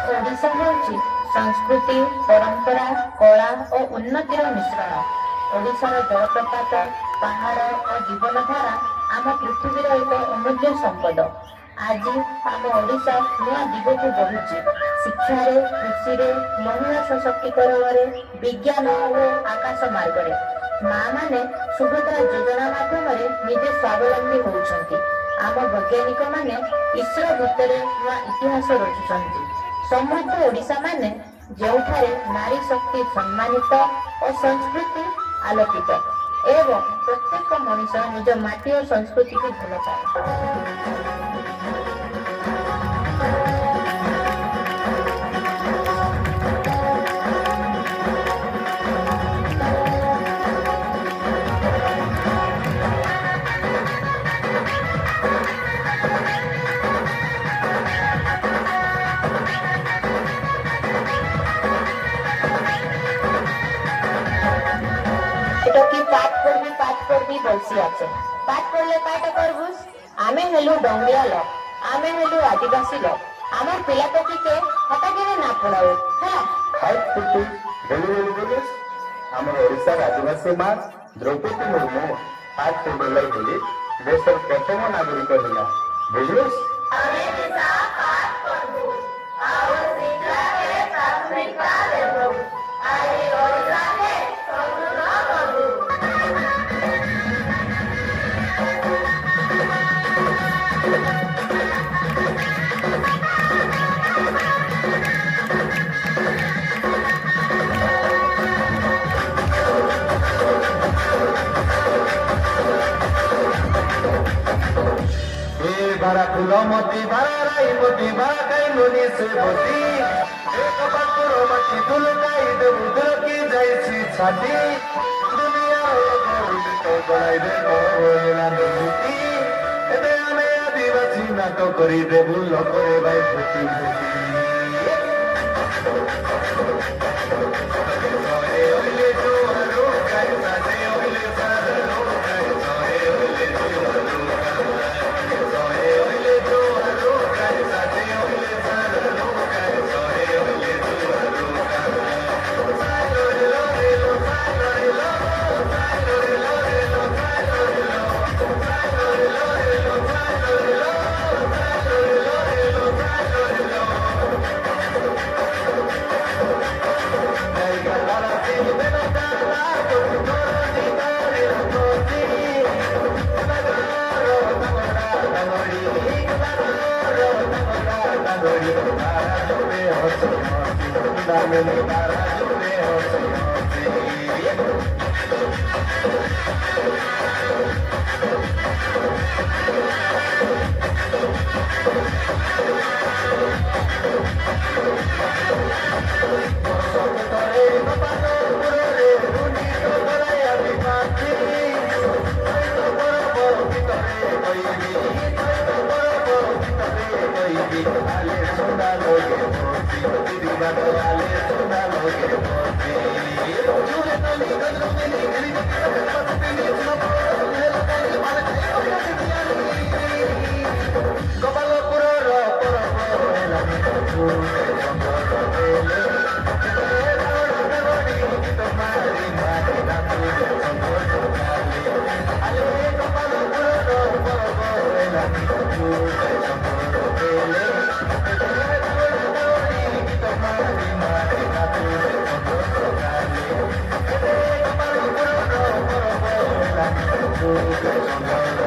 ओडिशा होची संस्कृति परंपरा कला और उन्नतिर मिश्रण। ओडिशार जलप्रपात पहाड़ और जीवनधारा आम पृथ्वीर एक अमूल्य संपद। आज आम ओडिशा नया दिग को बढ़ुची शिक्षा कृषि महिला सशक्तिकरण विज्ञान और आकाश मार्ग माँ माने सुभद्रा योजना माध्यम निजे स्वावलंबी होउछंती। आम वैज्ञानिक माने ईश्वर भितर नया इतिहास रचुछंती। ସମୃଦ୍ଧ ଓଡ଼ିଶା ମାନେ ଯେଉଁଠାରେ ନାରୀ ଶକ୍ତି ସମ୍ମାନିତ ଓ ସଂସ୍କୃତି ଆଲୋକିତ ଏବଂ ପ୍ରତ୍ୟେକ ମଣିଷ ନିଜ ମାଟି ଓ ସଂସ୍କୃତିକୁ ଭଲ ପାଏ। এটা কি পাঠ করবি বলছি আছে। পাঠ করলে কাটা করবুস। আমি হেলু ডঙ্গিয়া লোক, আমি হেলু আদিবাসী লোক। আমার পিলাপতিকে হঠাৎ না পড়াও হ্যাঁ। হাই ফুটু ডেলি ডেলি বলিস আমার ওড়িশার আদিবাসী মা দ্রৌপদী মুর্মু পাঠ করলাই বলি দেশের প্রথম নাগরিক হইলা বুঝলিস। আমি দিশা পাঠ করবু আর শিক্ষাকে প্রাথমিকতা দেব আর এই ওড়িশাকে সমৃদ্ধ করবু। বারা ফুলো মতি বারা রাই মতি বারা কাই ননি সে বতি এক পাত্র মাটি দুলকাই দেব দুলকি যাইছি ছাতি দুনিয়া তো গড়াই দে কইলা নীতি এতে আমি আদিবাসী নাটক করি দেব লোকরে ভাই ফুটি ফুটি ওইলে জোয়ারো কাই সাজে ওইলে সারো কাই জয় ওইলে জোয়ারো Thank you.